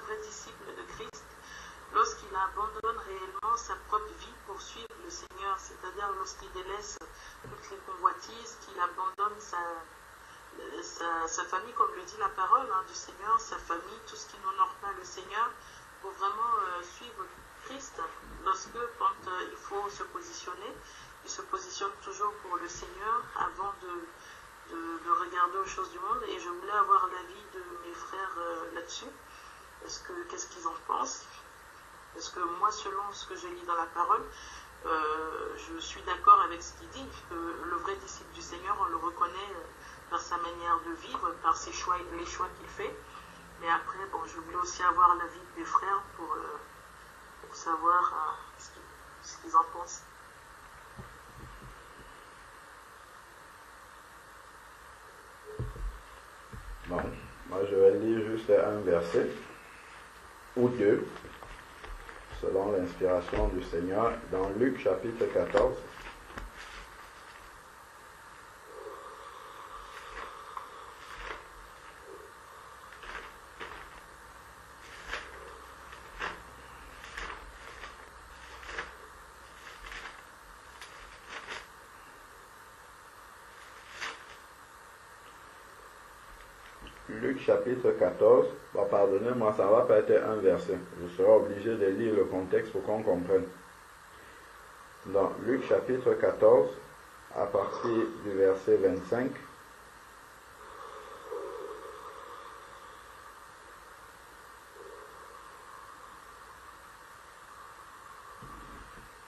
vrai disciple de Christ lorsqu'il abandonne réellement sa propre vie pour suivre le Seigneur, c'est-à-dire lorsqu'il délaisse toutes les convoitises, qu'il abandonne sa famille, comme le dit la parole du Seigneur, sa famille, tout ce qui n'honore pas le Seigneur, pour vraiment suivre Christ. Quand il faut se positionner, il se positionne toujours pour le Seigneur avant de regarder aux choses du monde. Et je voulais avoir l'avis de mes frères là-dessus. Qu'est-ce qu'ils en pensent? Parce que moi, selon ce que je lis dans la parole, je suis d'accord avec ce qu'il dit, que le vrai disciple du Seigneur, on le reconnaît par sa manière de vivre, par ses choix, les choix qu'il fait. Mais après, je voulais aussi avoir l'avis des frères pour savoir ce qu'ils en pensent. Bon, moi je vais lire juste un verset ou deux, selon l'inspiration du Seigneur, dans Luc chapitre 14. Luc chapitre 14, pardonnez-moi, ça va pas être un verset. Je serai obligé de lire le contexte pour qu'on comprenne. Dans Luc chapitre 14, à partir du verset 25,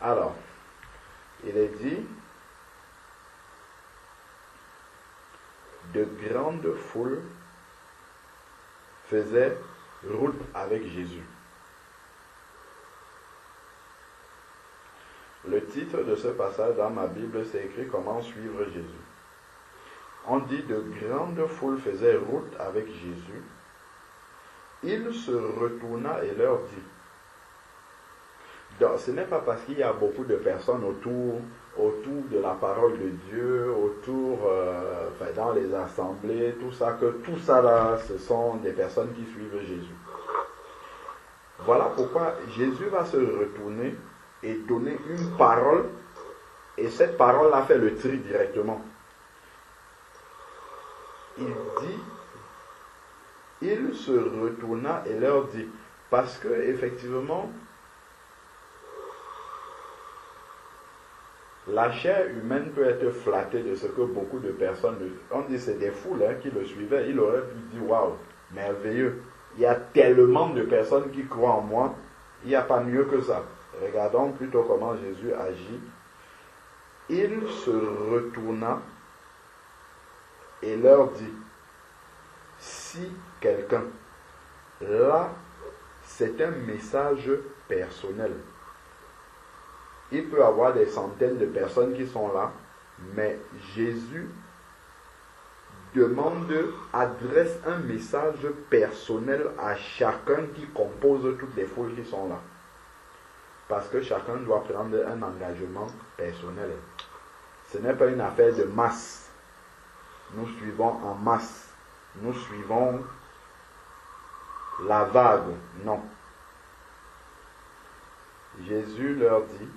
alors, il est dit, de grandes foules faisaient route avec Jésus. Le titre de ce passage dans ma Bible, c'est écrit comment suivre Jésus. On dit de grandes foules faisaient route avec Jésus. Il se retourna et leur dit. Donc, ce n'est pas parce qu'il y a beaucoup de personnes autour de la parole de Dieu, dans les assemblées, tout ça, que tout ça là, ce sont des personnes qui suivent Jésus. Voilà pourquoi Jésus va se retourner et donner une parole, et cette parole-là fait le tri directement. Il dit, il se retourna et leur dit, parce que effectivement, la chair humaine peut être flattée de ce que beaucoup de personnes, on dit c'est des foules qui le suivaient, il aurait pu dire waouh, merveilleux, il y a tellement de personnes qui croient en moi, il n'y a pas mieux que ça. Regardons plutôt comment Jésus agit. Il se retourna et leur dit, si quelqu'un, là c'est un message personnel. Il peut y avoir des centaines de personnes qui sont là, mais Jésus adresse un message personnel à chacun qui compose toutes les foules qui sont là. Parce que chacun doit prendre un engagement personnel. Ce n'est pas une affaire de masse. Nous suivons en masse. Nous suivons la vague. Non. Jésus leur dit,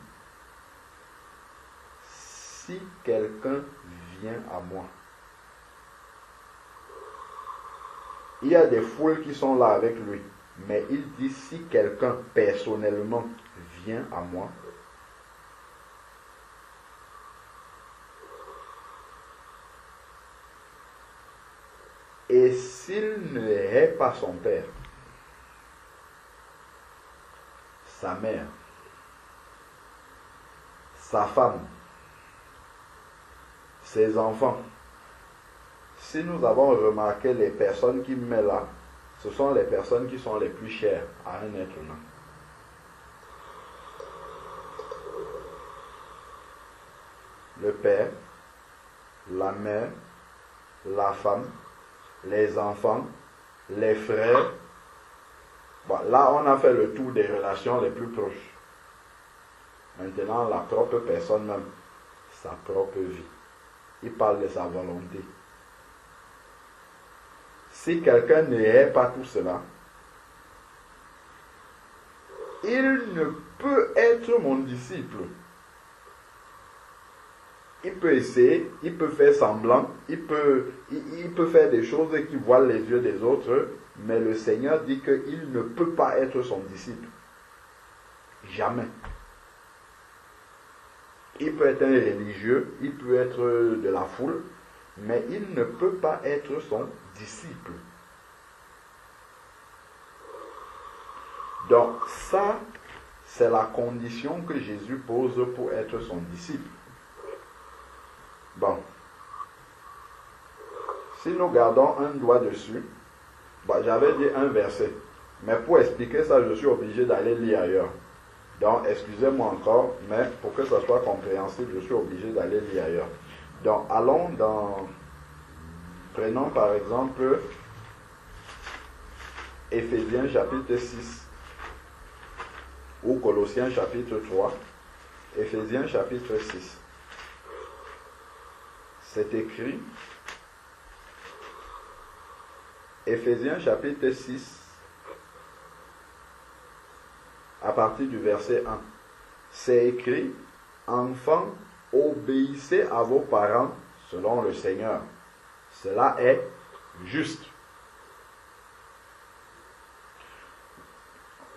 si quelqu'un vient à moi, il y a des foules qui sont là avec lui, mais il dit si quelqu'un personnellement vient à moi, et s'il ne hait pas son père, sa mère, sa femme, ses enfants. Si nous avons remarqué les personnes qui mettent là, ce sont les personnes qui sont les plus chères à un être humain. Le père, la mère, la femme, les enfants, les frères. Bon, là, on a fait le tour des relations les plus proches. Maintenant, la propre personne même, sa propre vie. Il parle de sa volonté. Si quelqu'un ne hait pas tout cela, il ne peut être mon disciple. Il peut essayer, il peut faire semblant, il peut faire des choses qui voilent les yeux des autres, mais le Seigneur dit qu'il ne peut pas être son disciple. Jamais. Il peut être un religieux, il peut être de la foule, mais il ne peut pas être son disciple. Donc ça, c'est la condition que Jésus pose pour être son disciple. Bon. Si nous gardons un doigt dessus, j'avais dit un verset, mais pour expliquer ça, je suis obligé d'aller lire ailleurs. Donc, excusez-moi encore, mais pour que ça soit compréhensible, je suis obligé d'aller lire ailleurs. Donc, allons prenons par exemple Éphésiens chapitre 6 ou Colossiens chapitre 3, Éphésiens chapitre 6. C'est écrit, Éphésiens chapitre 6, à partir du verset 1. C'est écrit, enfants, obéissez à vos parents selon le Seigneur. Cela est juste.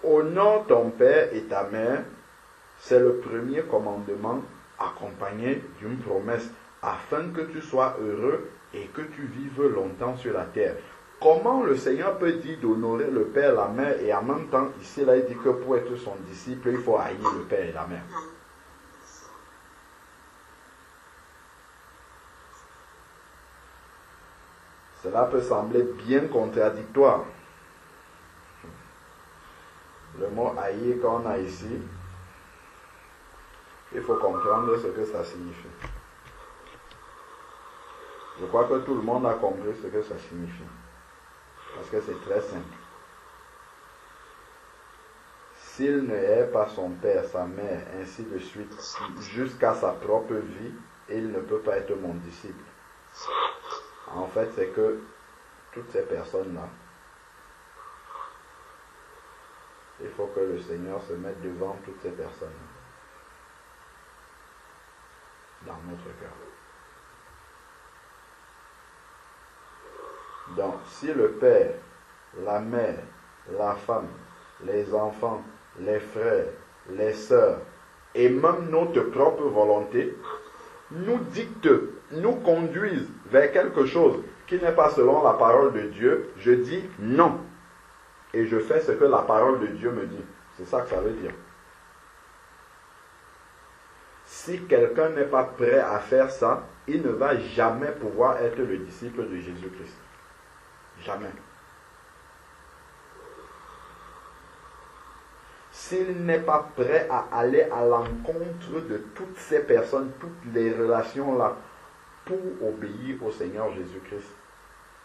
Honore ton père et ta mère, c'est le premier commandement accompagné d'une promesse, afin que tu sois heureux et que tu vives longtemps sur la terre. Comment le Seigneur peut dire d'honorer le père et la mère, et en même temps, ici, là, il dit que pour être son disciple, il faut haïr le père et la mère. Cela peut sembler bien contradictoire. Le mot haïr qu'on a ici, il faut comprendre ce que ça signifie. Je crois que tout le monde a compris ce que ça signifie. Parce que c'est très simple. S'il ne hait pas son père, sa mère, ainsi de suite, jusqu'à sa propre vie, il ne peut pas être mon disciple. En fait, c'est que toutes ces personnes-là, il faut que le Seigneur se mette devant toutes ces personnes dans notre cœur. Donc, si le père, la mère, la femme, les enfants, les frères, les sœurs, et même notre propre volonté, nous dictent, nous conduisent vers quelque chose qui n'est pas selon la parole de Dieu, je dis non. Et je fais ce que la parole de Dieu me dit. C'est ça que ça veut dire. Si quelqu'un n'est pas prêt à faire ça, il ne va jamais pouvoir être le disciple de Jésus-Christ. Jamais. S'il n'est pas prêt à aller à l'encontre de toutes ces personnes, toutes les relations-là, pour obéir au Seigneur Jésus-Christ,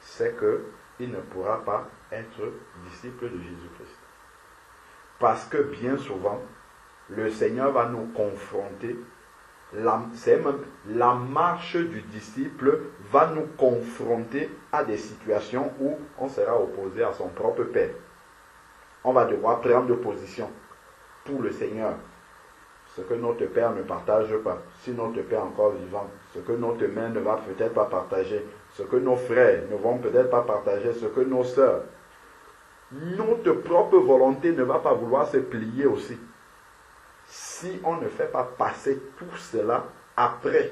c'est qu'il ne pourra pas être disciple de Jésus-Christ. Parce que bien souvent, le Seigneur va nous confronter. La marche du disciple va nous confronter à des situations où on sera opposé à son propre père. On va devoir prendre position pour le Seigneur. Ce que notre père ne partage pas, si notre père est encore vivant, ce que notre mère ne va peut-être pas partager, ce que nos frères ne vont peut-être pas partager, ce que nos sœurs, notre propre volonté ne va pas vouloir se plier aussi. Si on ne fait pas passer tout cela après,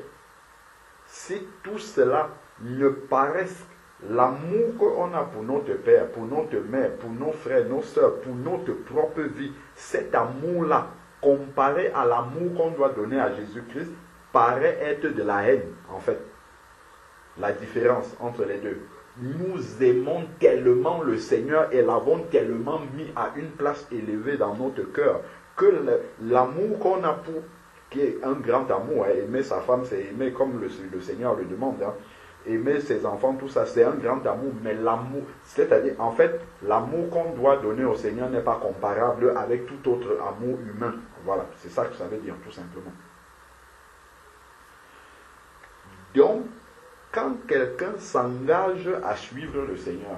si tout cela ne paraisse l'amour qu'on a pour notre père, pour notre mère, pour nos frères, nos sœurs, pour notre propre vie, cet amour-là, comparé à l'amour qu'on doit donner à Jésus-Christ, paraît être de la haine, en fait. La différence entre les deux. Nous aimons tellement le Seigneur et l'avons tellement mis à une place élevée dans notre cœur que l'amour qu'on a pour, qui est un grand amour, aimer sa femme, c'est aimer comme le Seigneur le demande, aimer ses enfants, tout ça, c'est un grand amour, mais l'amour, c'est-à-dire, en fait, l'amour qu'on doit donner au Seigneur n'est pas comparable avec tout autre amour humain. Voilà, c'est ça que ça veut dire, tout simplement. Donc, quand quelqu'un s'engage à suivre le Seigneur,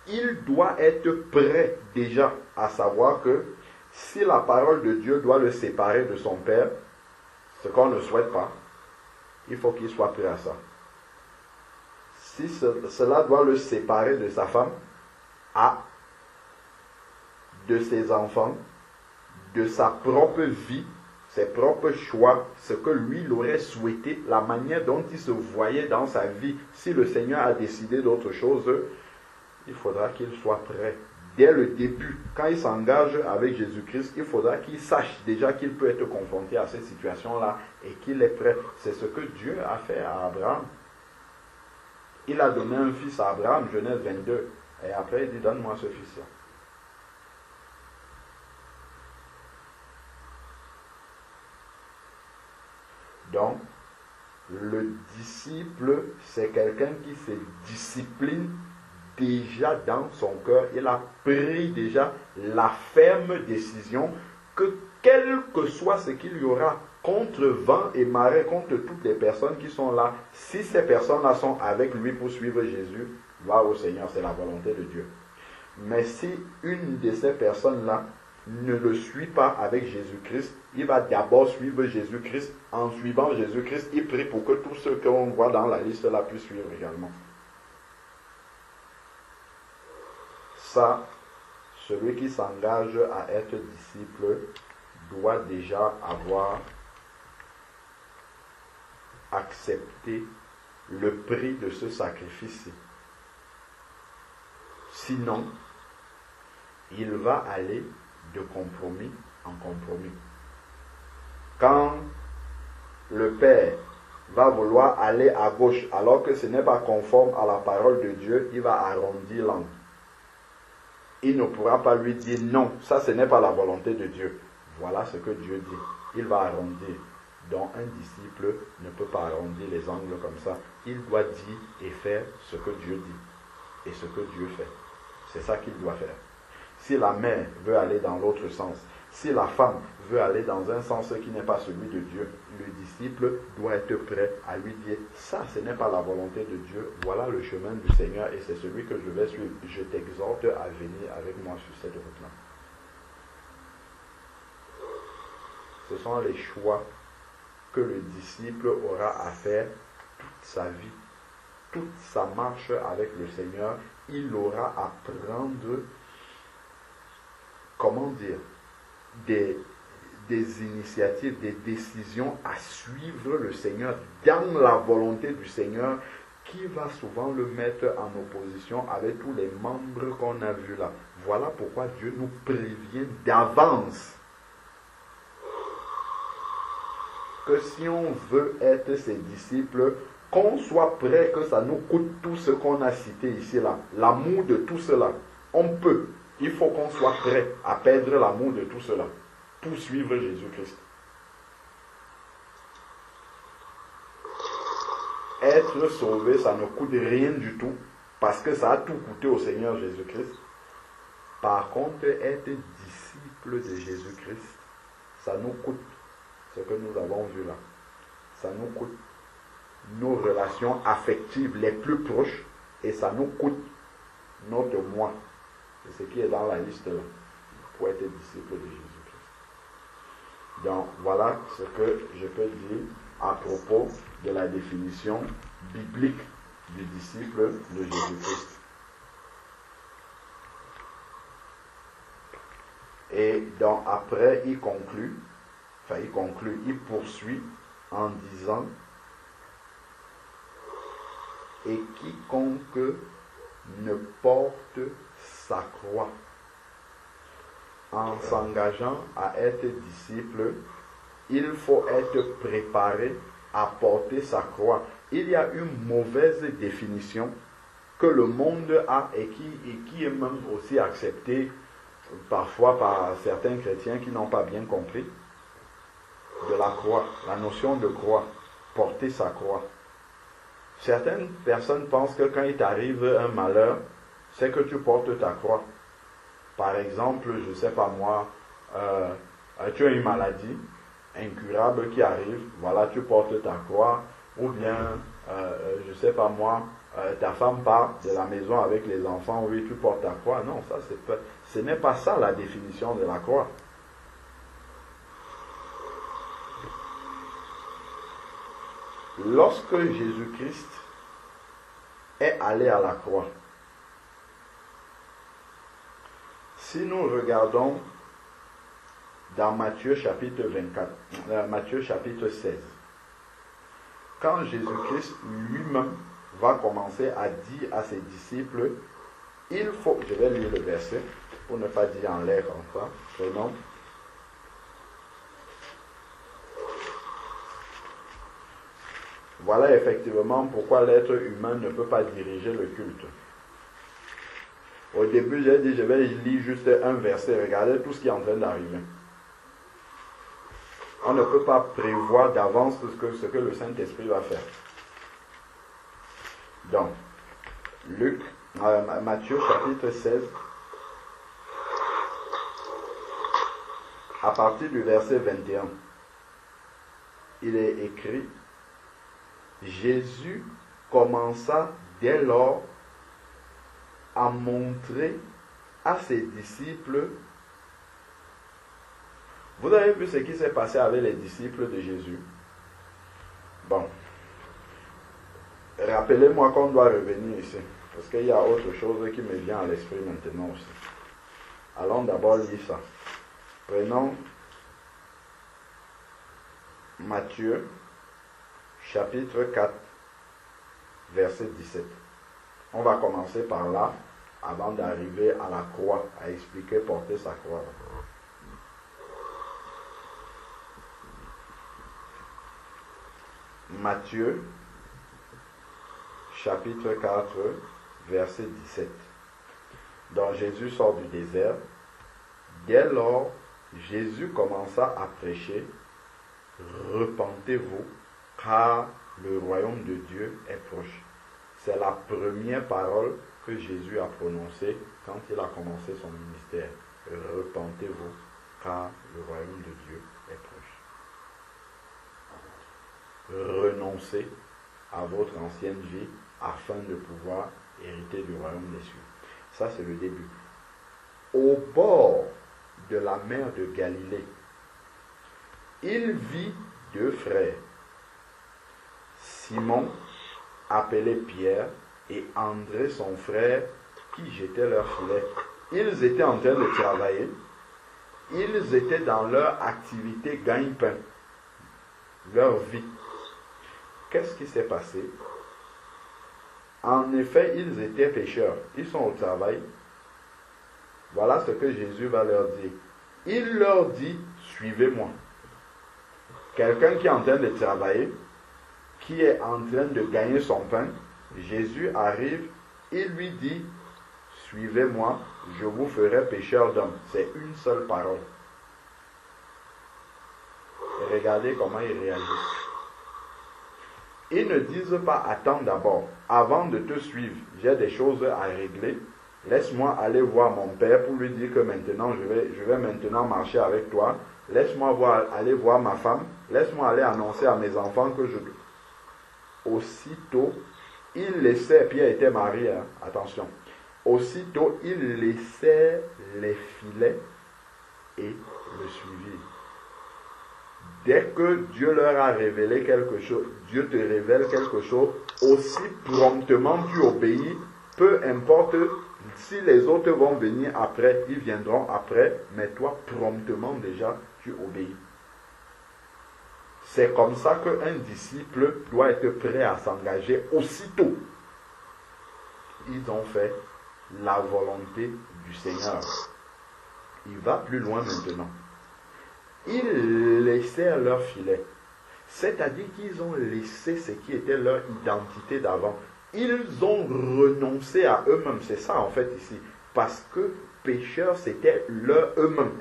il doit être prêt déjà à savoir que Si la parole de Dieu doit le séparer de son père, ce qu'on ne souhaite pas, il faut qu'il soit prêt à ça. Si cela doit le séparer de sa femme, de ses enfants, de sa propre vie, ses propres choix, ce que lui il aurait souhaité, la manière dont il se voyait dans sa vie, si le Seigneur a décidé d'autre chose, il faudra qu'il soit prêt. Dès le début, quand il s'engage avec Jésus-Christ, il faudra qu'il sache déjà qu'il peut être confronté à cette situation-là et qu'il est prêt. C'est ce que Dieu a fait à Abraham. Il a donné un fils à Abraham, Genèse 22. Et après, il dit, donne-moi ce fils-là. Donc, le disciple, c'est quelqu'un qui se discipline déjà dans son cœur. Il a pris déjà la ferme décision que quel que soit ce qu'il y aura, contre vent et marée, contre toutes les personnes qui sont là, si ces personnes-là sont avec lui pour suivre Jésus, gloire au Seigneur, c'est la volonté de Dieu. Mais si une de ces personnes-là ne le suit pas avec Jésus-Christ, il va d'abord suivre Jésus-Christ. En suivant Jésus-Christ, il prie pour que tous ceux qu'on voit dans la liste là puissent suivre également. Ça, celui qui s'engage à être disciple doit déjà avoir accepté le prix de ce sacrifice. Sinon, il va aller de compromis en compromis. Quand le Père va vouloir aller à gauche alors que ce n'est pas conforme à la parole de Dieu, il va arrondir l'angle. Il ne pourra pas lui dire non, ça ce n'est pas la volonté de Dieu. Voilà ce que Dieu dit. Il va arrondir. Donc un disciple ne peut pas arrondir les angles comme ça. Il doit dire et faire ce que Dieu dit et ce que Dieu fait. C'est ça qu'il doit faire. Si la mère veut aller dans l'autre sens, si la femme veut aller dans un sens qui n'est pas celui de Dieu, le disciple doit être prêt à lui dire, ça ce n'est pas la volonté de Dieu, voilà le chemin du Seigneur et c'est celui que je vais suivre. Je t'exhorte à venir avec moi sur cette route-là. Ce sont les choix que le disciple aura à faire toute sa vie, toute sa marche avec le Seigneur. Il aura à prendre, comment dire, des initiatives, des décisions à suivre le Seigneur dans la volonté du Seigneur qui va souvent le mettre en opposition avec tous les membres qu'on a vus là. Voilà pourquoi Dieu nous prévient d'avance que si on veut être ses disciples, qu'on soit prêt, que ça nous coûte tout ce qu'on a cité ici là, l'amour de tout cela, on peut. Il faut qu'on soit prêt à perdre l'amour de tout cela pour suivre Jésus-Christ. Être sauvé, ça ne coûte rien du tout parce que ça a tout coûté au Seigneur Jésus-Christ. Par contre, être disciple de Jésus-Christ, ça nous coûte ce que nous avons vu là. Ça nous coûte nos relations affectives les plus proches et ça nous coûte notre moi. C'est ce qui est dans la liste là pour être disciple de Jésus-Christ. Donc voilà ce que je peux dire à propos de la définition biblique du disciple de Jésus-Christ. Et donc après il poursuit en disant, et quiconque ne porte sa croix. En s'engageant à être disciple, il faut être préparé à porter sa croix. Il y a une mauvaise définition que le monde a et qui est même aussi acceptée parfois par certains chrétiens qui n'ont pas bien compris de la croix, la notion de croix, porter sa croix. Certaines personnes pensent que quand il t'arrive un malheur, c'est que tu portes ta croix. Par exemple, je ne sais pas moi, tu as une maladie incurable qui arrive, voilà, tu portes ta croix, ou bien, je ne sais pas moi, ta femme part de la maison avec les enfants, oui, tu portes ta croix. Non, ça, ce n'est pas ça la définition de la croix. lorsque Jésus-Christ est allé à la croix, si nous regardons dans Matthieu chapitre 24, Matthieu chapitre 16, quand Jésus-Christ lui-même va commencer à dire à ses disciples, il faut, je vais lire le verset pour ne pas dire en l'air comme ça, prenons. Voilà effectivement pourquoi l'être humain ne peut pas diriger le culte. Au début, j'ai dit, je vais lire juste un verset, regardez tout ce qui est en train d'arriver. On ne peut pas prévoir d'avance ce que le Saint-Esprit va faire. Donc, Matthieu chapitre 16, à partir du verset 21, il est écrit, Jésus commença dès lors à montrer à ses disciples. Vous avez vu ce qui s'est passé avec les disciples de Jésus? Bon. Rappelez-moi qu'on doit revenir ici. Parce qu'il y a autre chose qui me vient à l'esprit maintenant aussi. Allons d'abord lire ça. Prenons Matthieu, chapitre 4, verset 17. On va commencer par là, avant d'arriver à la croix, à expliquer porter sa croix. Matthieu, chapitre 4, verset 17. Donc Jésus sort du désert. Dès lors, Jésus commença à prêcher, repentez-vous, car le royaume de Dieu est proche. C'est la première parole que Jésus a prononcée quand il a commencé son ministère. Repentez-vous, car le royaume de Dieu est proche. Renoncez à votre ancienne vie afin de pouvoir hériter du royaume des cieux. Ça, c'est le début. Au bord de la mer de Galilée, il vit deux frères, Simon, appelé Pierre, et André, son frère, qui jetaient leur filet. Ils étaient en train de travailler. Ils étaient dans leur activité gagne-pain, leur vie. Qu'est-ce qui s'est passé? En effet, ils étaient pêcheurs. Ils sont au travail. Voilà ce que Jésus va leur dire. Il leur dit, suivez-moi. Quelqu'un qui est en train de travailler, qui est en train de gagner son pain, Jésus arrive, il lui dit, suivez-moi, je vous ferai pécheur d'hommes. C'est une seule parole. Et regardez comment ils réagissent. Ils ne disent pas, attends d'abord, avant de te suivre, j'ai des choses à régler. Laisse-moi aller voir mon père pour lui dire que maintenant je vais maintenant marcher avec toi. Laisse-moi aller voir ma femme. Laisse-moi aller annoncer à mes enfants que je... Aussitôt, il laissait, Pierre était marié, hein, attention. Aussitôt, il laissait les filets et le suivit. Dès que Dieu leur a révélé quelque chose, Dieu te révèle quelque chose, aussi promptement tu obéis, peu importe si les autres vont venir après, ils viendront après, mais toi promptement déjà tu obéis. C'est comme ça qu'un disciple doit être prêt à s'engager aussitôt. Ils ont fait la volonté du Seigneur. Il va plus loin maintenant. Ils laissèrent leur filet. C'est-à-dire qu'ils ont laissé ce qui était leur identité d'avant. Ils ont renoncé à eux-mêmes. C'est ça en fait ici. Parce que pécheurs, c'était eux-mêmes.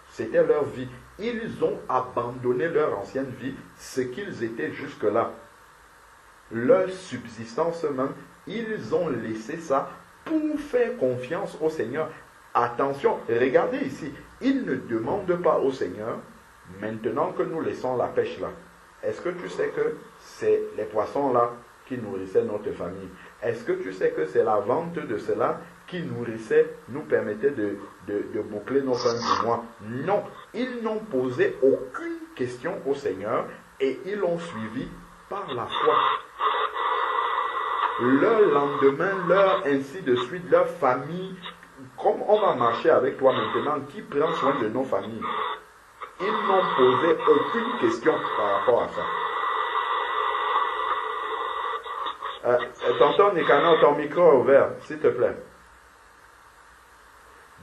C'était leur vie. Ils ont abandonné leur ancienne vie, ce qu'ils étaient jusque-là. Leur subsistance même, ils ont laissé ça pour faire confiance au Seigneur. Attention, regardez ici. Ils ne demandent pas au Seigneur, maintenant que nous laissons la pêche là, est-ce que tu sais que c'est les poissons là qui nourrissaient notre famille? Est-ce que tu sais que c'est la vente de cela qui nourrissait, nous permettait de boucler nos fins du mois? Non, ils n'ont posé aucune question au Seigneur et ils l'ont suivi par la foi. Leur lendemain, leur ainsi de suite, leur famille, comme on va marcher avec toi maintenant, qui prend soin de nos familles? Ils n'ont posé aucune question par rapport à ça. Tonton Nicanor, ton micro est ouvert, s'il te plaît.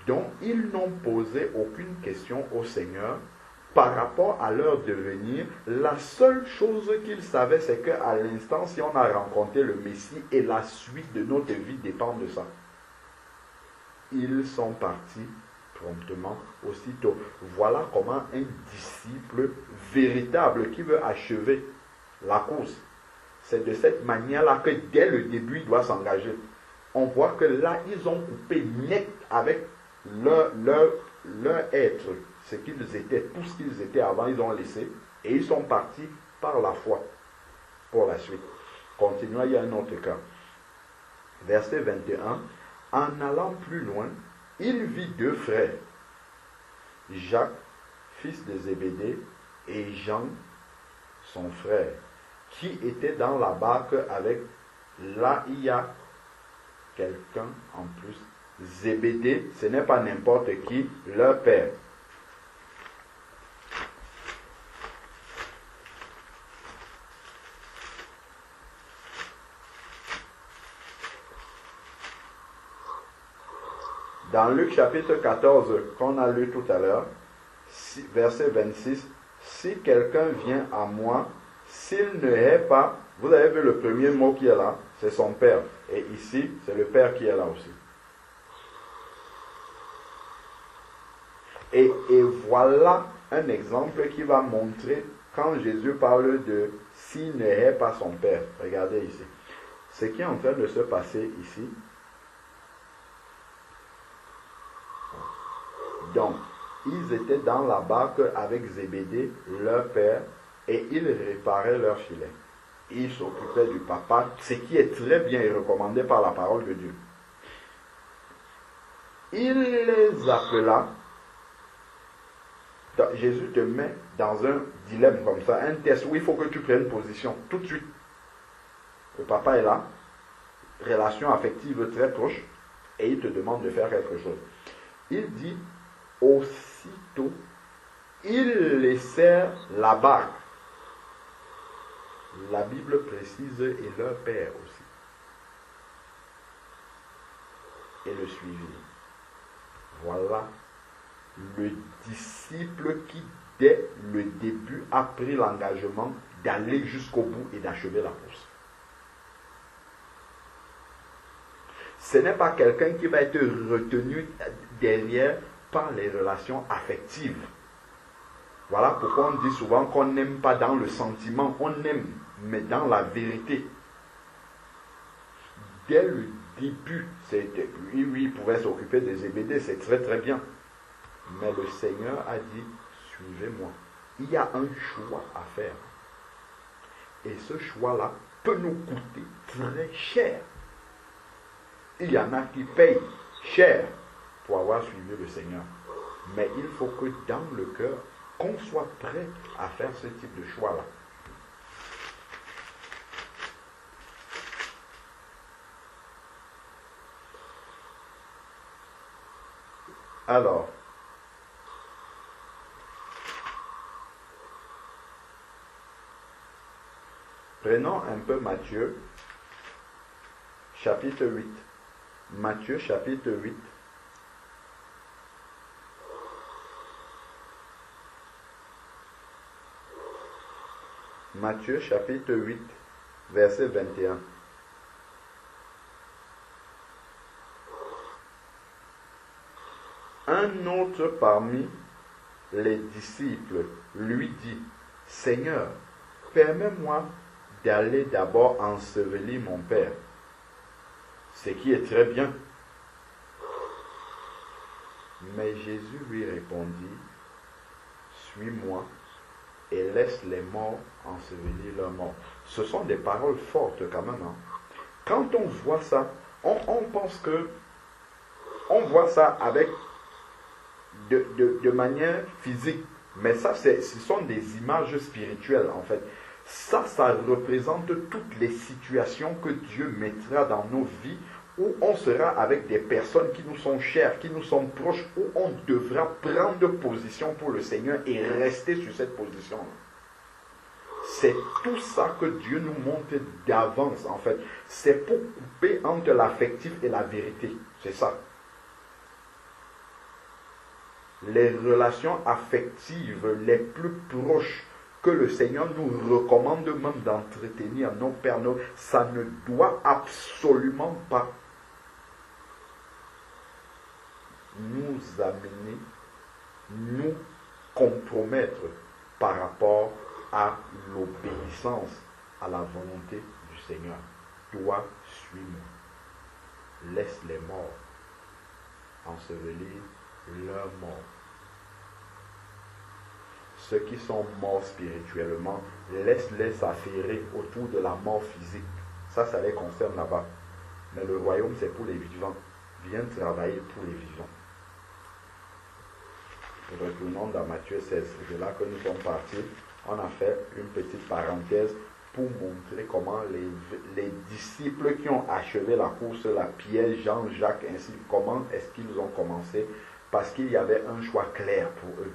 Donc, ils n'ont posé aucune question au Seigneur par rapport à leur devenir. La seule chose qu'ils savaient, c'est qu'à l'instant, si on a rencontré le Messie et la suite de notre vie dépend de ça. Ils sont partis promptement, aussitôt. Voilà comment un disciple véritable qui veut achever la course, c'est de cette manière-là que dès le début, il doit s'engager. On voit que là, ils ont coupé net avec leur être, ce qu'ils étaient, tout ce qu'ils étaient avant, ils ont laissé, et ils sont partis par la foi pour la suite. Continuons, il y a un autre cas. Verset 21. En allant plus loin, il vit deux frères, Jacques, fils de Zébédée, et Jean, son frère, qui étaient dans la barque avec, là il y a quelqu'un en plus. Zébédée, ce n'est pas n'importe qui, leur père. Dans Luc chapitre 14, qu'on a lu tout à l'heure, verset 26, si quelqu'un vient à moi, s'il ne hait pas, vous avez vu le premier mot qui est là, c'est son père. Et ici, c'est le père qui est là aussi. Et voilà un exemple qui va montrer quand Jésus parle de s'il ne hait pas son père. Regardez ici. Ce qui est en train de se passer ici. Donc, ils étaient dans la barque avec Zébédée, leur père, et ils réparaient leur filet. Ils s'occupaient du papa, ce qui est très bien et recommandé par la parole de Dieu. Il les appela. Jésus te met dans un dilemme comme ça, un test où il faut que tu prennes position tout de suite. Le papa est là, relation affective très proche, et il te demande de faire quelque chose. Il dit, aussitôt, ils laissèrent la barque. La Bible précise, et leur père aussi. Et le suivirent. Voilà le disciple qui, dès le début, a pris l'engagement d'aller jusqu'au bout et d'achever la course. Ce n'est pas quelqu'un qui va être retenu derrière par les relations affectives. Voilà pourquoi on dit souvent qu'on n'aime pas dans le sentiment, on aime, mais dans la vérité. Dès le début, oui, il pouvait s'occuper des Zébédée, c'est très très bien. Mais le Seigneur a dit, suivez-moi. Il y a un choix à faire. Et ce choix-là peut nous coûter très cher. Il y en a qui payent cher pour avoir suivi le Seigneur. Mais il faut que dans le cœur, qu'on soit prêt à faire ce type de choix-là. Alors, prenons un peu Matthieu, chapitre 8. Matthieu, chapitre 8. Matthieu, chapitre 8, verset 21. Un autre parmi les disciples lui dit, Seigneur, permets-moi d'aller d'abord ensevelir mon père. Ce qui est très bien. Mais Jésus lui répondit, suis-moi et laisse les morts ensevelir leurs morts. Ce sont des paroles fortes quand même. Hein? Quand on voit ça, on pense que on voit ça avec de manière physique. Mais ça, ce sont des images spirituelles en fait. Ça représente toutes les situations que Dieu mettra dans nos vies où on sera avec des personnes qui nous sont chères, qui nous sont proches, où on devra prendre position pour le Seigneur et rester sur cette position-là. C'est tout ça que Dieu nous montre d'avance, en fait. C'est pour couper entre l'affectif et la vérité. C'est ça. Les relations affectives les plus proches que le Seigneur nous recommande même d'entretenir, nos pères, ça ne doit absolument pas nous amener, nous compromettre par rapport à l'obéissance à la volonté du Seigneur. Toi, suis-moi. Laisse les morts ensevelir leurs morts. Ceux qui sont morts spirituellement, laisse-les s'affairer autour de la mort physique. Ça les concerne là-bas. Mais le royaume, c'est pour les vivants. Viens travailler pour les vivants. Retournons dans Matthieu 16. C'est de là que nous sommes partis. On a fait une petite parenthèse pour montrer comment les disciples qui ont achevé la course, la Pierre, Jean, Jacques, ainsi, comment est-ce qu'ils ont commencé? Parce qu'il y avait un choix clair pour eux.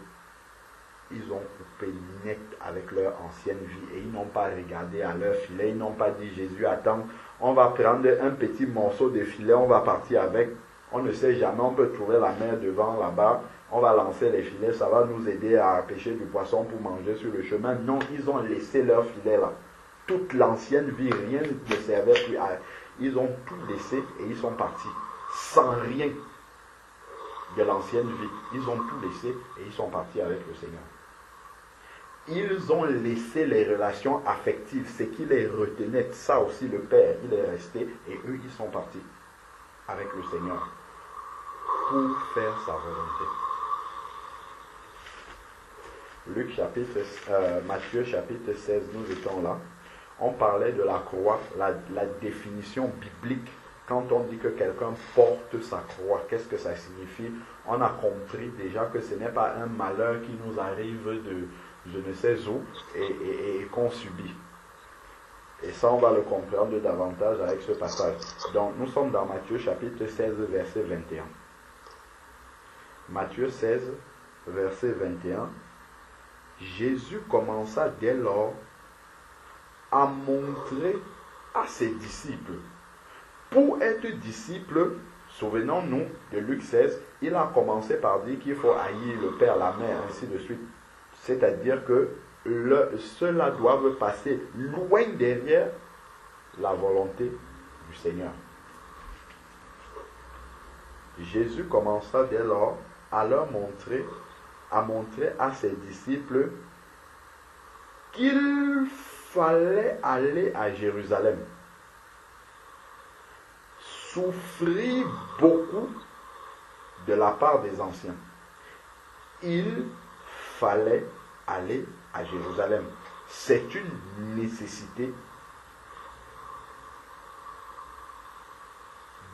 Ils ont coupé net avec leur ancienne vie et ils n'ont pas regardé à leur filet. Ils n'ont pas dit, Jésus, attends, on va prendre un petit morceau de filet, on va partir avec. On ne sait jamais, on peut trouver la mer devant là-bas. On va lancer les filets, ça va nous aider à pêcher du poisson pour manger sur le chemin. Non, ils ont laissé leur filet là. Toute l'ancienne vie, rien ne servait plus à... Ils ont tout laissé et ils sont partis. Sans rien de l'ancienne vie. Ils ont tout laissé et ils sont partis avec le Seigneur. Ils ont laissé les relations affectives, ce qui les retenait. Ça aussi, le Père, il est resté et eux, ils sont partis avec le Seigneur pour faire sa volonté. Matthieu chapitre 16, nous étions là. On parlait de la croix, la définition biblique. Quand on dit que quelqu'un porte sa croix, qu'est-ce que ça signifie? On a compris déjà que ce n'est pas un malheur qui nous arrive de je ne sais où et qu'on subit. Et ça, on va le comprendre davantage avec ce passage. Donc, nous sommes dans Matthieu chapitre 16, verset 21. Matthieu 16, verset 21. Jésus commença dès lors à montrer à ses disciples. Pour être disciple, souvenons-nous de Luc 16, il a commencé par dire qu'il faut haïr le père, la mère, ainsi de suite. C'est-à-dire que ceux-là doivent passer loin derrière la volonté du Seigneur. Jésus commença dès lors à montrer à ses disciples qu'il fallait aller à Jérusalem, souffrir beaucoup de la part des anciens. Il fallait aller à Jérusalem. C'est une nécessité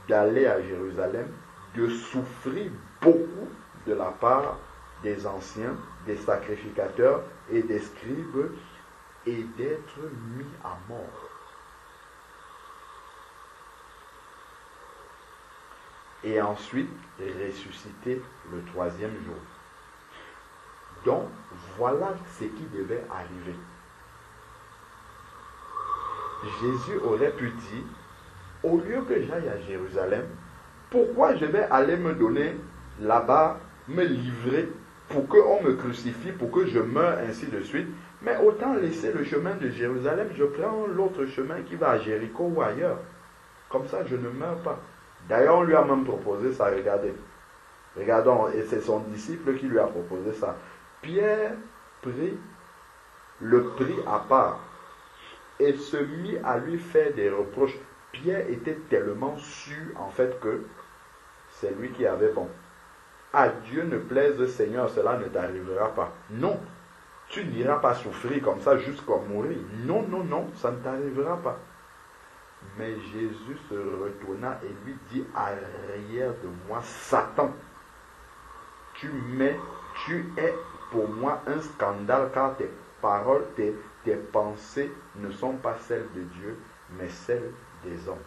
d'aller à Jérusalem, de souffrir beaucoup de la part des anciens, des sacrificateurs et des scribes et d'être mis à mort. Et ensuite ressusciter le troisième jour. Donc, voilà ce qui devait arriver. Jésus aurait pu dire, au lieu que j'aille à Jérusalem, pourquoi je vais aller me donner là-bas, me livrer pour qu'on me crucifie, pour que je meure, ainsi de suite. Mais autant laisser le chemin de Jérusalem, je prends l'autre chemin qui va à Jéricho ou ailleurs. Comme ça, je ne meurs pas. D'ailleurs, on lui a même proposé ça, regardez. Regardons, et c'est son disciple qui lui a proposé ça. Pierre prit le prix à part et se mit à lui faire des reproches. Pierre était tellement sûr, en fait, que c'est lui qui avait bon. À Dieu ne plaise, Seigneur, cela ne t'arrivera pas. Non, tu n'iras pas souffrir comme ça jusqu'à mourir. Non, non, non, ça ne t'arrivera pas. Mais Jésus se retourna et lui dit, arrière de moi, Satan, tu es pour moi un scandale car tes paroles, tes pensées ne sont pas celles de Dieu, mais celles des hommes.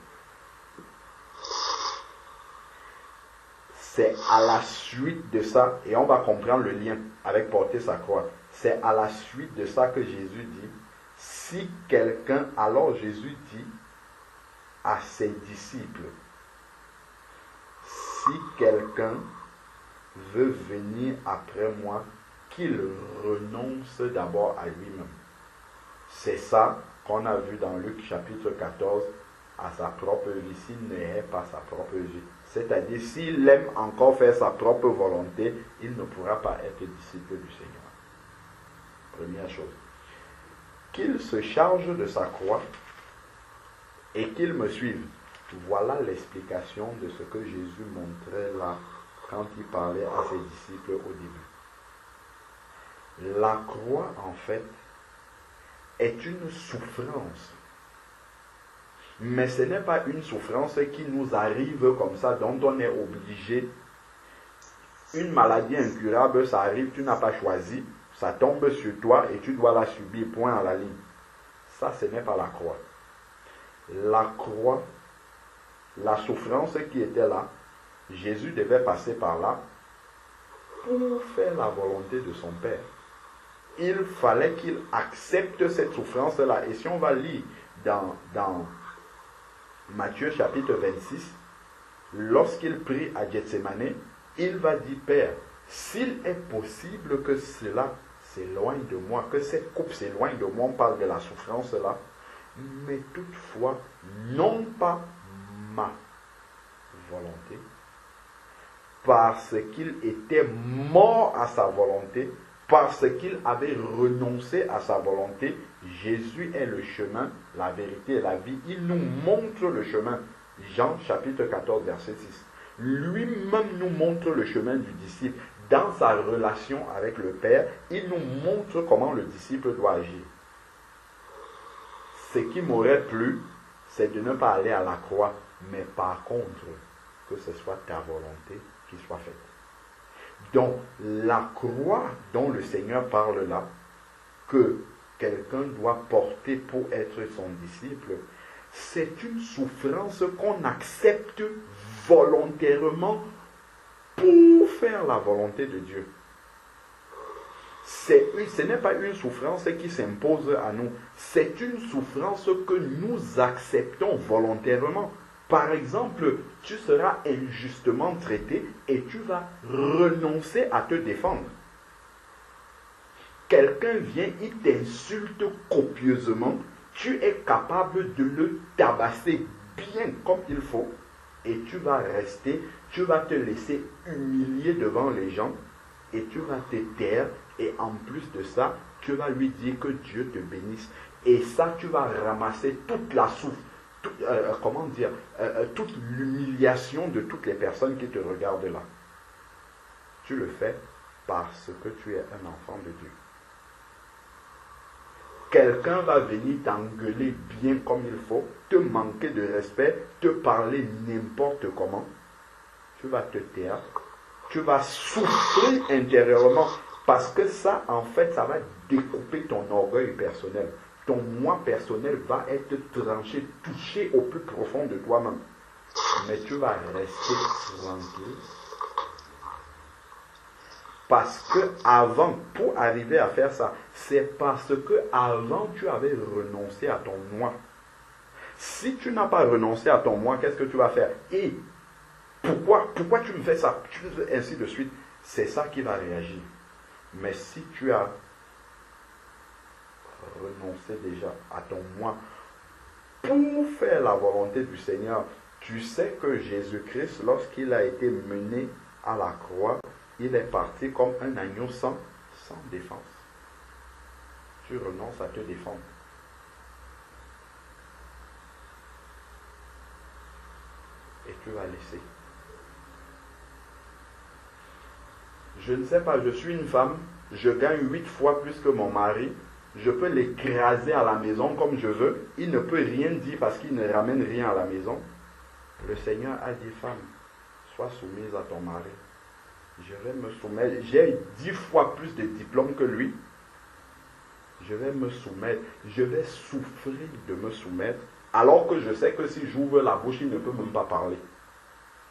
C'est à la suite de ça, et on va comprendre le lien avec porter sa croix. C'est à la suite de ça que Jésus dit, si quelqu'un, alors Jésus dit à ses disciples, si quelqu'un veut venir après moi, qu'il renonce d'abord à lui-même. C'est ça qu'on a vu dans Luc chapitre 14, à sa propre vie, s'il n'est pas sa propre vie. C'est-à-dire, s'il aime encore faire sa propre volonté, il ne pourra pas être disciple du Seigneur. Première chose. Qu'il se charge de sa croix et qu'il me suive. Voilà l'explication de ce que Jésus montrait là quand il parlait à ses disciples au début. La croix, en fait, est une souffrance. Mais ce n'est pas une souffrance qui nous arrive comme ça, dont on est obligé. Une maladie incurable, ça arrive, tu n'as pas choisi, ça tombe sur toi et tu dois la subir, point à la ligne. Ça, ce n'est pas la croix. La croix, la souffrance qui était là, Jésus devait passer par là pour faire la volonté de son Père. Il fallait qu'il accepte cette souffrance-là. Et si on va lire dans Matthieu chapitre 26, lorsqu'il prie à Gethsémane, il va dire, Père, s'il est possible que cela s'éloigne de moi, que cette coupe s'éloigne de moi, on parle de la souffrance-là, mais toutefois, non pas ma volonté, parce qu'il était mort à sa volonté, parce qu'il avait renoncé à sa volonté. Jésus est le chemin, la vérité et la vie. Il nous montre le chemin. Jean chapitre 14, verset 6. Lui-même nous montre le chemin du disciple. Dans sa relation avec le Père, il nous montre comment le disciple doit agir. Ce qui m'aurait plu, c'est de ne pas aller à la croix, mais par contre, que ce soit ta volonté qui soit faite. Donc, la croix dont le Seigneur parle là, que quelqu'un doit porter pour être son disciple, c'est une souffrance qu'on accepte volontairement pour faire la volonté de Dieu. Ce n'est pas une souffrance qui s'impose à nous, c'est une souffrance que nous acceptons volontairement. Par exemple, tu seras injustement traité et tu vas renoncer à te défendre. Quelqu'un vient, il t'insulte copieusement, tu es capable de le tabasser bien comme il faut et tu vas rester, tu vas te laisser humilier devant les gens et tu vas te taire et en plus de ça, tu vas lui dire que Dieu te bénisse et ça, tu vas ramasser toute la souffrance. Toute l'humiliation de toutes les personnes qui te regardent là. Tu le fais parce que tu es un enfant de Dieu. Quelqu'un va venir t'engueuler bien comme il faut, te manquer de respect, te parler n'importe comment. Tu vas te taire. Tu vas souffrir intérieurement parce que ça, en fait, ça va découper ton orgueil personnel. Ton moi personnel va être tranché, touché au plus profond de toi-même. Mais tu vas rester tranquille. Parce que avant, pour arriver à faire ça, c'est parce que avant tu avais renoncé à ton moi. Si tu n'as pas renoncé à ton moi, qu'est-ce que tu vas faire? Et pourquoi tu me fais ça? Ainsi de suite. C'est ça qui va réagir. Mais si tu as renoncer déjà à ton moi pour faire la volonté du Seigneur. Tu sais que Jésus-Christ, lorsqu'il a été mené à la croix, il est parti comme un agneau sans défense. Tu renonces à te défendre. Et tu vas laisser. Je ne sais pas, je suis une femme, je gagne 8 fois plus que mon mari, je peux l'écraser à la maison comme je veux, il ne peut rien dire parce qu'il ne ramène rien à la maison. Le Seigneur a dit, femme, sois soumise à ton mari. Je vais me soumettre, j'ai 10 fois plus de diplômes que lui. Je vais me soumettre, je vais souffrir de me soumettre, alors que je sais que si j'ouvre la bouche, il ne peut même pas parler.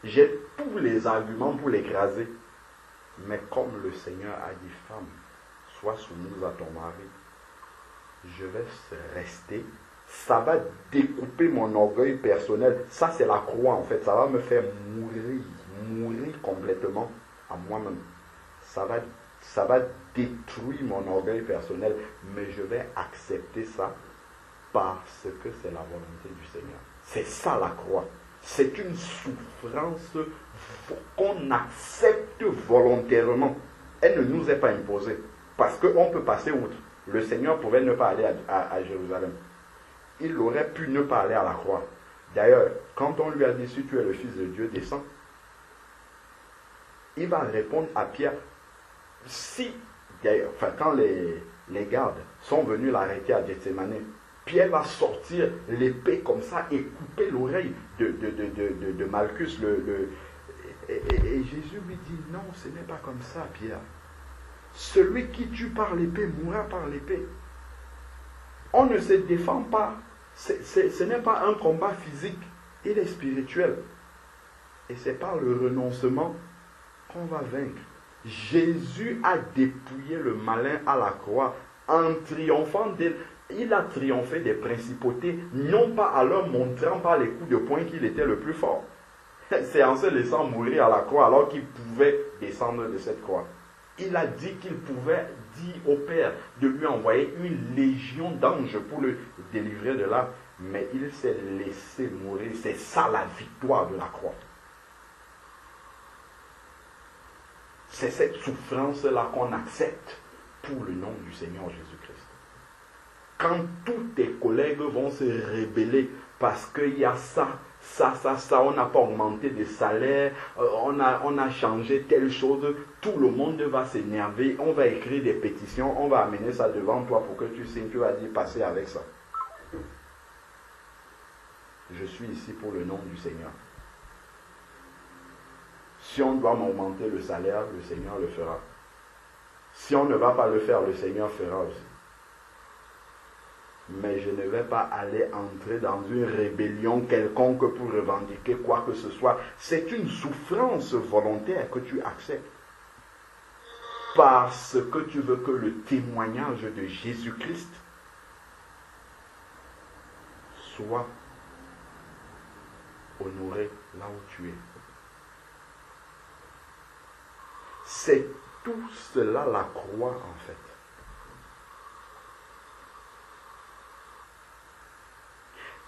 J'ai tous les arguments pour l'écraser. Mais comme le Seigneur a dit, femme, sois soumise à ton mari, je vais rester. Ça va découper mon orgueil personnel. Ça, c'est la croix, en fait. Ça va me faire mourir complètement à moi-même. Ça va détruire mon orgueil personnel. Mais je vais accepter ça parce que c'est la volonté du Seigneur. C'est ça la croix. C'est une souffrance qu'on accepte volontairement. Elle ne nous est pas imposée. Parce qu'on peut passer outre. Le Seigneur pouvait ne pas aller à Jérusalem. Il aurait pu ne pas aller à la croix. D'ailleurs, quand on lui a dit, si tu es le Fils de Dieu, descends, il va répondre à Pierre, si, d'ailleurs, quand les gardes sont venus l'arrêter à Gethsémani, Pierre va sortir l'épée comme ça et couper l'oreille de Malchus. Et Jésus lui dit, non, ce n'est pas comme ça, Pierre. Celui qui tue par l'épée mourra par l'épée. On ne se défend pas. Ce n'est pas un combat physique, il est spirituel. Et c'est par le renoncement qu'on va vaincre. Jésus a dépouillé le malin à la croix en triomphant d'elle. Il a triomphé des principautés, non pas en leur montrant par les coups de poing qu'il était le plus fort. C'est en se laissant mourir à la croix alors qu'il pouvait descendre de cette croix. Il a dit qu'il pouvait dire au Père de lui envoyer une légion d'anges pour le délivrer de là. Mais il s'est laissé mourir. C'est ça la victoire de la croix. C'est cette souffrance-là qu'on accepte pour le nom du Seigneur Jésus-Christ. Quand tous tes collègues vont se rebeller parce qu'il y a ça, on n'a pas augmenté de salaire, on a changé telle chose, tout le monde va s'énerver, on va écrire des pétitions, on va amener ça devant toi pour que tu signes, tu vas dire passer avec ça. Je suis ici pour le nom du Seigneur. Si on doit m'augmenter le salaire, le Seigneur le fera. Si on ne va pas le faire, le Seigneur fera aussi. Mais je ne vais pas aller entrer dans une rébellion quelconque pour revendiquer quoi que ce soit. C'est une souffrance volontaire que tu acceptes. Parce que tu veux que le témoignage de Jésus-Christ soit honoré là où tu es. C'est tout cela la croix en fait.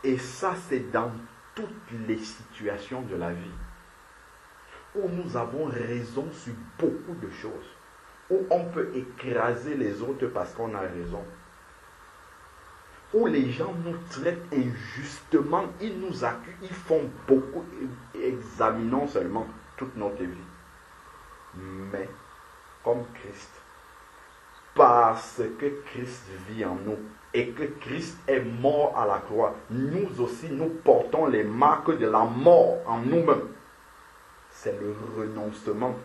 Et ça, c'est dans toutes les situations de la vie où nous avons raison sur beaucoup de choses, où on peut écraser les autres parce qu'on a raison, où les gens nous traitent injustement, ils nous accusent, ils font beaucoup, examinons seulement toute notre vie. Mais comme Christ, parce que Christ vit en nous et que Christ est mort à la croix, nous aussi nous portons les marques de la mort en nous-mêmes. C'est le renoncement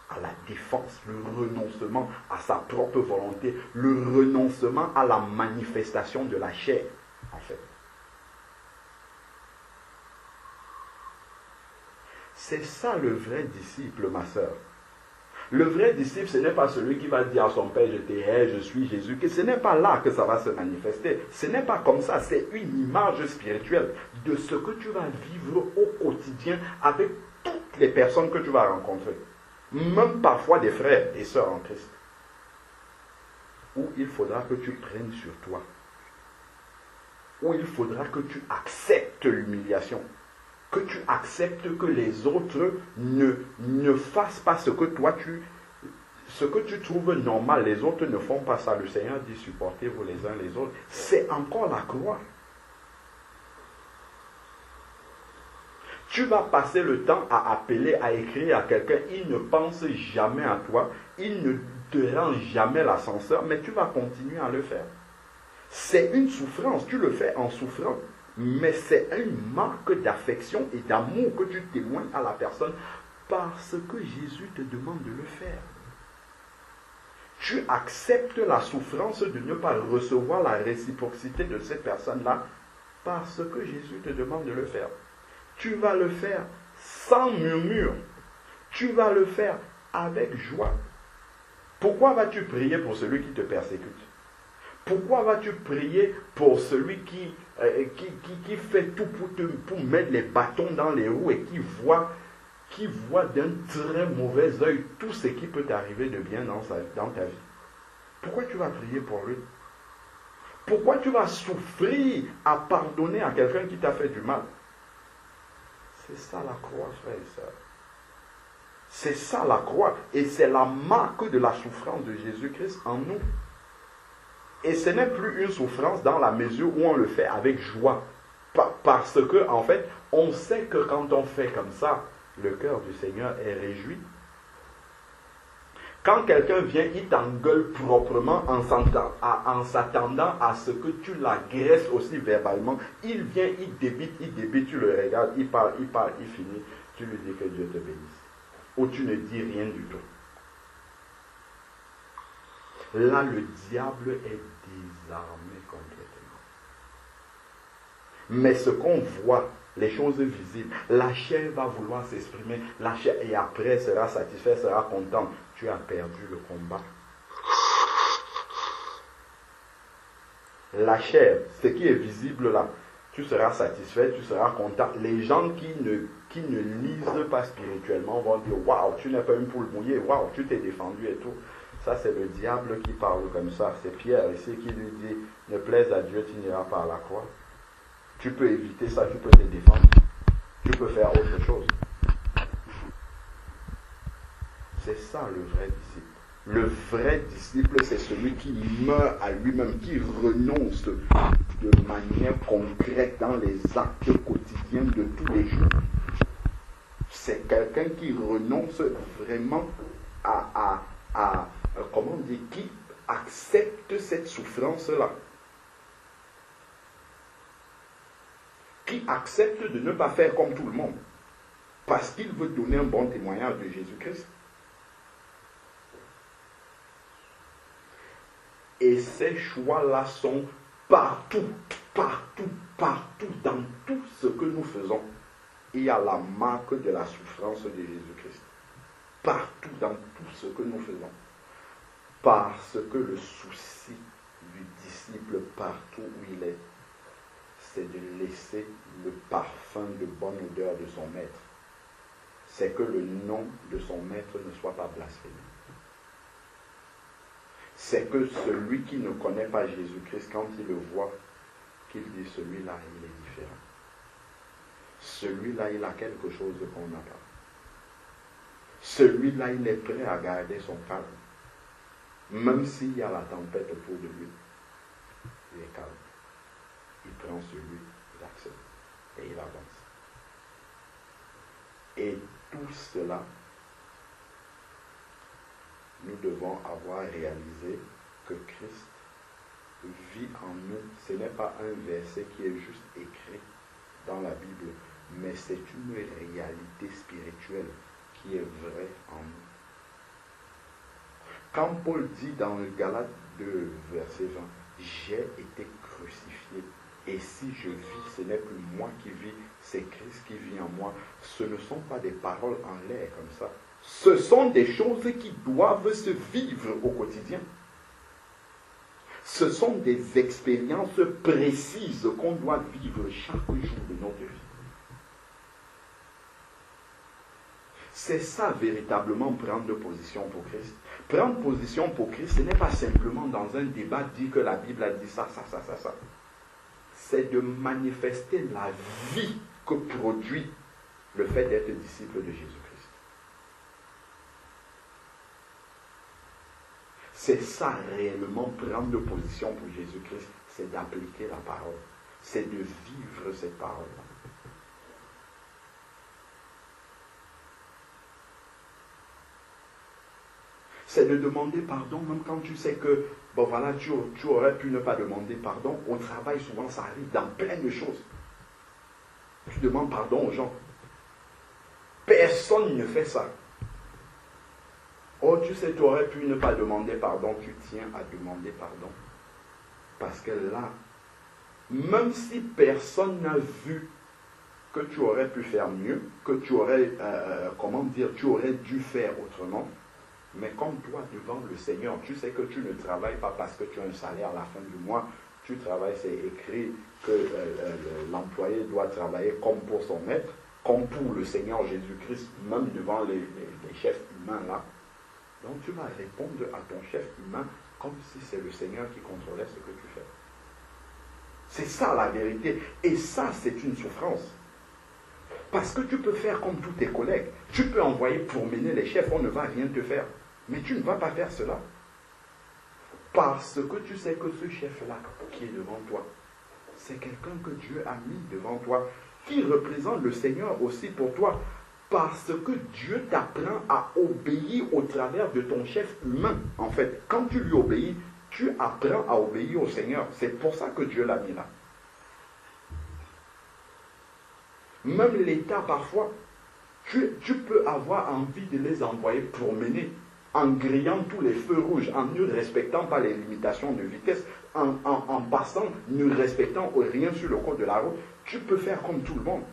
à la défense, le renoncement à sa propre volonté, le renoncement à la manifestation de la chair, en fait. C'est ça le vrai disciple, ma sœur. Le vrai disciple, ce n'est pas celui qui va dire à son père, je te hais, je suis Jésus. Que ce n'est pas là que ça va se manifester. Ce n'est pas comme ça. C'est une image spirituelle de ce que tu vas vivre au quotidien avec toutes les personnes que tu vas rencontrer. Même parfois des frères et sœurs en Christ. Où il faudra que tu prennes sur toi. Où il faudra que tu acceptes l'humiliation. Que tu acceptes que les autres ne fassent pas ce que toi ce que tu trouves normal. Les autres ne font pas ça. Le Seigneur dit supportez-vous les uns les autres. C'est encore la croix. Tu vas passer le temps à appeler, à écrire à quelqu'un. Il ne pense jamais à toi. Il ne te rend jamais l'ascenseur. Mais tu vas continuer à le faire. C'est une souffrance. Tu le fais en souffrant. Mais c'est une marque d'affection et d'amour que tu témoignes à la personne parce que Jésus te demande de le faire. Tu acceptes la souffrance de ne pas recevoir la réciprocité de cette personne-là parce que Jésus te demande de le faire. Tu vas le faire sans murmure. Tu vas le faire avec joie. Pourquoi vas-tu prier pour celui qui te persécute? Pourquoi vas-tu prier pour celui qui fait tout pour mettre les bâtons dans les roues et qui voit d'un très mauvais œil tout ce qui peut t'arriver de bien dans ta vie? Pourquoi tu vas prier pour lui? Pourquoi tu vas souffrir à pardonner à quelqu'un qui t'a fait du mal? C'est ça la croix, frère et sœur. C'est ça la croix. Et c'est la marque de la souffrance de Jésus-Christ en nous. Et ce n'est plus une souffrance dans la mesure où on le fait avec joie. Parce que, en fait, on sait que quand on fait comme ça, le cœur du Seigneur est réjoui. Quand quelqu'un vient, il t'engueule proprement en s'attendant à ce que tu l'agresses aussi verbalement. Il vient, il débite, tu le regardes, il parle, il finit. Tu lui dis que Dieu te bénisse. Ou tu ne dis rien du tout. Là, le diable est désarmé complètement. Mais ce qu'on voit, les choses visibles, la chair va vouloir s'exprimer, la chair et après sera satisfait, sera content. Tu as perdu le combat. La chair, ce qui est visible là, tu seras satisfait, tu seras content. Les gens qui ne lisent pas spirituellement vont dire, waouh, tu n'es pas une poule mouillée, waouh, tu t'es défendu et tout. Ça, c'est le diable qui parle comme ça. C'est Pierre ici qui lui dit, ne plaise à Dieu, tu n'iras pas à la croix. Tu peux éviter ça, tu peux te défendre. Tu peux faire autre chose. C'est ça le vrai disciple. Le vrai disciple, c'est celui qui meurt à lui-même, qui renonce de manière concrète dans les actes quotidiens de tous les jours. C'est quelqu'un qui renonce vraiment comment dire, qui accepte cette souffrance-là. Qui accepte de ne pas faire comme tout le monde. Parce qu'il veut donner un bon témoignage de Jésus-Christ. Et ces choix-là sont partout dans tout ce que nous faisons. Il y a la marque de la souffrance de Jésus-Christ. Partout dans tout ce que nous faisons. Parce que le souci du disciple partout où il est, c'est de laisser le parfum de bonne odeur de son maître. C'est que le nom de son maître ne soit pas blasphémé. C'est que celui qui ne connaît pas Jésus-Christ, quand il le voit, qu'il dit celui-là, il est différent. Celui-là, il a quelque chose qu'on n'a pas. Celui-là, il est prêt à garder son calme. Même s'il y a la tempête autour de lui, il est calme. Il prend celui, il accepte et il avance. Et tout cela, nous devons avoir réalisé que Christ vit en nous. Ce n'est pas un verset qui est juste écrit dans la Bible, mais c'est une réalité spirituelle qui est vraie en nous. Quand Paul dit dans le Galates 2, verset 20, « J'ai été crucifié, et si je vis, ce n'est plus moi qui vis, c'est Christ qui vit en moi. » Ce ne sont pas des paroles en l'air comme ça. Ce sont des choses qui doivent se vivre au quotidien. Ce sont des expériences précises qu'on doit vivre chaque jour de notre vie. C'est ça véritablement prendre position pour Christ. Prendre position pour Christ, ce n'est pas simplement dans un débat dire que la Bible a dit ça. C'est de manifester la vie que produit le fait d'être disciple de Jésus-Christ. C'est ça réellement prendre position pour Jésus-Christ, c'est d'appliquer la parole. C'est de vivre cette parole-là. C'est de demander pardon, même quand tu sais que, bon voilà, tu aurais pu ne pas demander pardon. Au travail, souvent, ça arrive dans plein de choses. Tu demandes pardon aux gens. Personne ne fait ça. Oh, tu sais, tu aurais pu ne pas demander pardon, tu tiens à demander pardon. Parce que là, même si personne n'a vu que tu aurais pu faire mieux, que tu aurais, tu aurais dû faire autrement, mais comme toi, devant le Seigneur, tu sais que tu ne travailles pas parce que tu as un salaire à la fin du mois, tu travailles, c'est écrit que l'employé doit travailler comme pour son maître, comme pour le Seigneur Jésus-Christ, même devant les chefs humains là. Donc tu vas répondre à ton chef humain comme si c'est le Seigneur qui contrôlait ce que tu fais. C'est ça la vérité. Et ça, c'est une souffrance. Parce que tu peux faire comme tous tes collègues. Tu peux envoyer pour mener les chefs, on ne va rien te faire. Mais tu ne vas pas faire cela. Parce que tu sais que ce chef-là qui est devant toi, c'est quelqu'un que Dieu a mis devant toi, qui représente le Seigneur aussi pour toi. Parce que Dieu t'apprend à obéir au travers de ton chef humain. En fait, quand tu lui obéis, tu apprends à obéir au Seigneur. C'est pour ça que Dieu l'a mis là. Même l'État, parfois, tu peux avoir envie de les envoyer promener en grillant tous les feux rouges, en ne respectant pas les limitations de vitesse, en passant, ne respectant rien sur le code de la route. Tu peux faire comme tout le monde.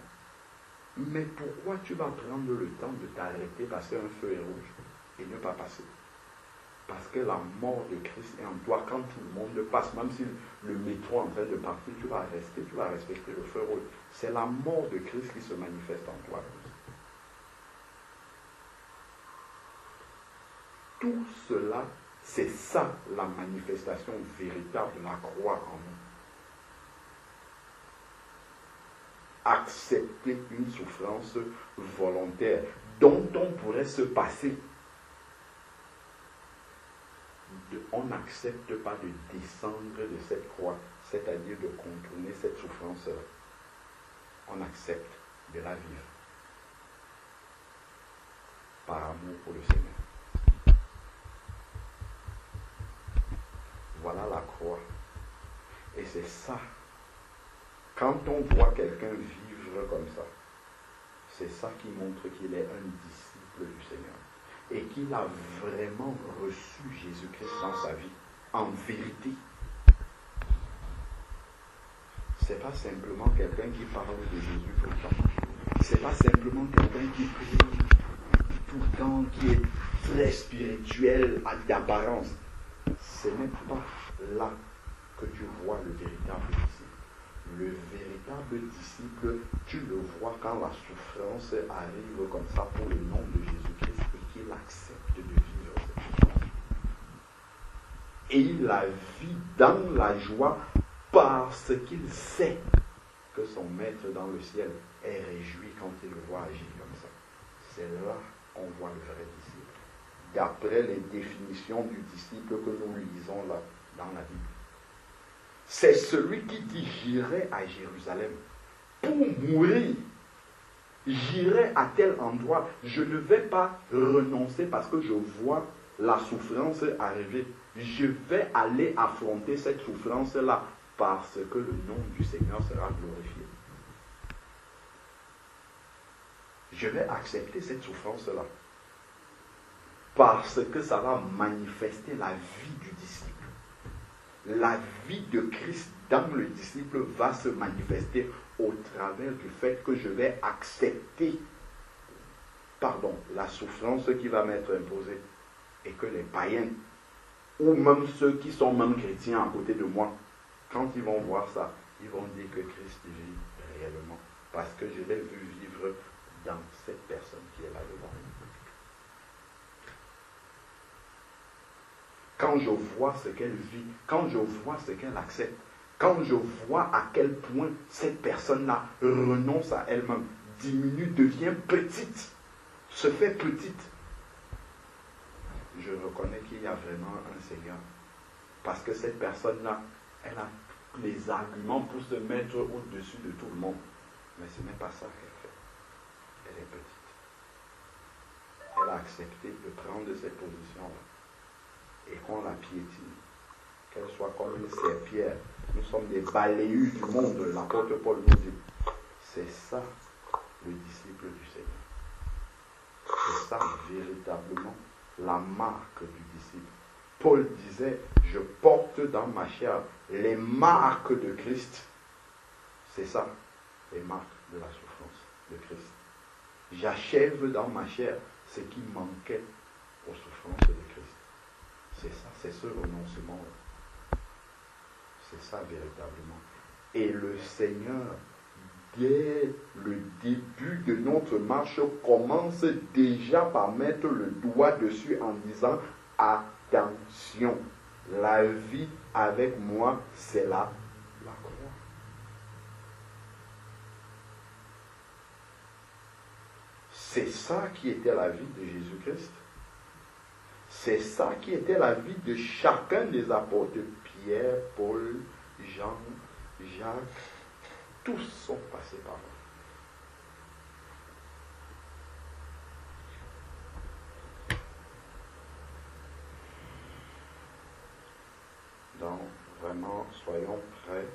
Mais pourquoi tu vas prendre le temps de t'arrêter parce qu'un feu est rouge et ne pas passer? Parce que la mort de Christ est en toi. Quand tout le monde passe, même si le métro est en train de partir, tu vas rester, tu vas respecter le feu rouge. C'est la mort de Christ qui se manifeste en toi. Tout cela, c'est ça la manifestation véritable de la croix en nous. Accepter une souffrance volontaire dont on pourrait se passer. On n'accepte pas de descendre de cette croix, c'est-à-dire de contourner cette souffrance-là. On accepte de la vivre par amour pour le Seigneur. Voilà la croix. Et c'est ça. Quand on voit quelqu'un vivre comme ça, c'est ça qui montre qu'il est un disciple du Seigneur. Et qu'il a vraiment reçu Jésus-Christ dans sa vie, en vérité. C'est pas simplement quelqu'un qui parle de Jésus tout le temps. C'est pas simplement quelqu'un qui prie tout le temps, qui est très spirituel d'apparence. Ce n'est pas là que tu vois le véritable disciple. Le véritable disciple, tu le vois quand la souffrance arrive comme ça pour le nom de Jésus-Christ et qu'il accepte de vivre cette souffrance. Et il la vit dans la joie parce qu'il sait que son maître dans le ciel est réjoui quand il le voit agir comme ça. C'est là qu'on voit le vrai disciple. D'après les définitions du disciple que nous lisons là dans la Bible. C'est celui qui dit « J'irai à Jérusalem pour mourir. J'irai à tel endroit. Je ne vais pas renoncer parce que je vois la souffrance arriver. Je vais aller affronter cette souffrance-là parce que le nom du Seigneur sera glorifié. Je vais accepter cette souffrance-là parce que ça va manifester la vie du disciple. La vie de Christ dans le disciple va se manifester au travers du fait que je vais accepter la souffrance qui va m'être imposée et que les païens ou même ceux qui sont même chrétiens à côté de moi, quand ils vont voir ça, ils vont dire que Christ vit réellement parce que je l'ai vu vivre dans cette personne qui est là devant moi. Quand je vois ce qu'elle vit, quand je vois ce qu'elle accepte, quand je vois à quel point cette personne-là renonce à elle-même, diminue, devient petite, se fait petite, je reconnais qu'il y a vraiment un Seigneur. Parce que cette personne-là, elle a les arguments pour se mettre au-dessus de tout le monde. Mais ce n'est pas ça qu'elle fait. Elle est petite. Elle a accepté de prendre cette position-là. Et qu'on la piétine, qu'elle soit comme une serpillère. Nous sommes des balayus du monde, l'apôtre Paul nous dit. C'est ça, le disciple du Seigneur. C'est ça, véritablement, la marque du disciple. Paul disait, je porte dans ma chair les marques de Christ. C'est ça, les marques de la souffrance de Christ. J'achève dans ma chair ce qui manquait aux souffrances de Christ. C'est ça, c'est ce renoncement. C'est ça véritablement. Et le Seigneur, dès le début de notre marche, commence déjà par mettre le doigt dessus en disant, attention, la vie avec moi, c'est la croix. C'est ça qui était la vie de Jésus-Christ. C'est ça qui était la vie de chacun des apôtres, Pierre, Paul, Jean, Jacques, tous sont passés par là. Donc, vraiment, soyons prêts.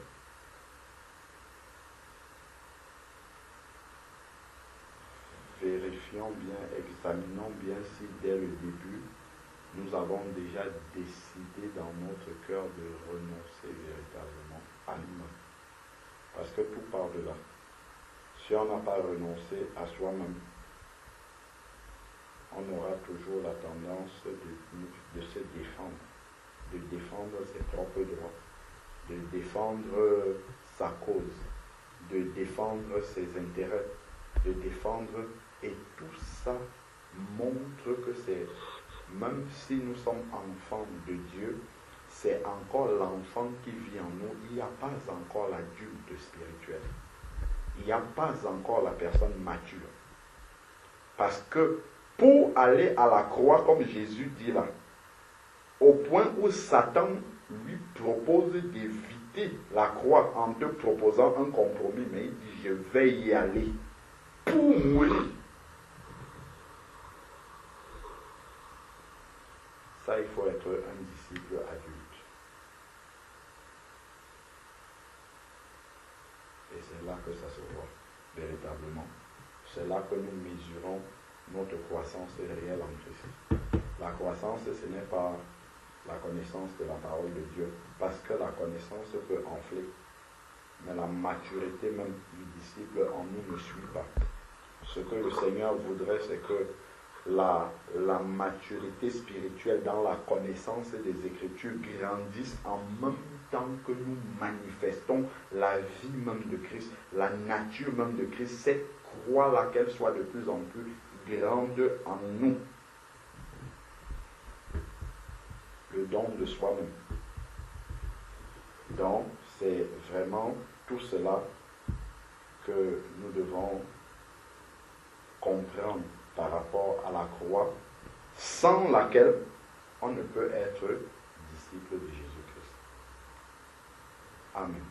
Vérifions bien, examinons bien si dès le début, nous avons déjà décidé dans notre cœur de renoncer véritablement à nous-mêmes. Parce que tout part de là. Si on n'a pas renoncé à soi-même, on aura toujours la tendance de se défendre, de défendre ses propres droits, de défendre sa cause, de défendre ses intérêts, de défendre, et tout ça montre que c'est, même si nous sommes enfants de Dieu, c'est encore l'enfant qui vit en nous. Il n'y a pas encore l'adulte spirituel. Il n'y a pas encore la personne mature. Parce que pour aller à la croix, comme Jésus dit là, au point où Satan lui propose d'éviter la croix en te proposant un compromis, mais il dit, je vais y aller pour mourir. Ça, il faut être un disciple adulte. Et c'est là que ça se voit, véritablement. C'est là que nous mesurons notre croissance réelle en Christ. La croissance, ce n'est pas la connaissance de la parole de Dieu, parce que la connaissance peut enfler. Mais la maturité même du disciple en nous ne suit pas. Ce que le Seigneur voudrait, c'est que la maturité spirituelle dans la connaissance des Écritures grandisse en même temps que nous manifestons la vie même de Christ, la nature même de Christ, cette croix-là, qu'elle soit de plus en plus grande en nous. Le don de soi-même. Donc, c'est vraiment tout cela que nous devons comprendre par rapport à la croix, sans laquelle on ne peut être disciple de Jésus-Christ. Amen.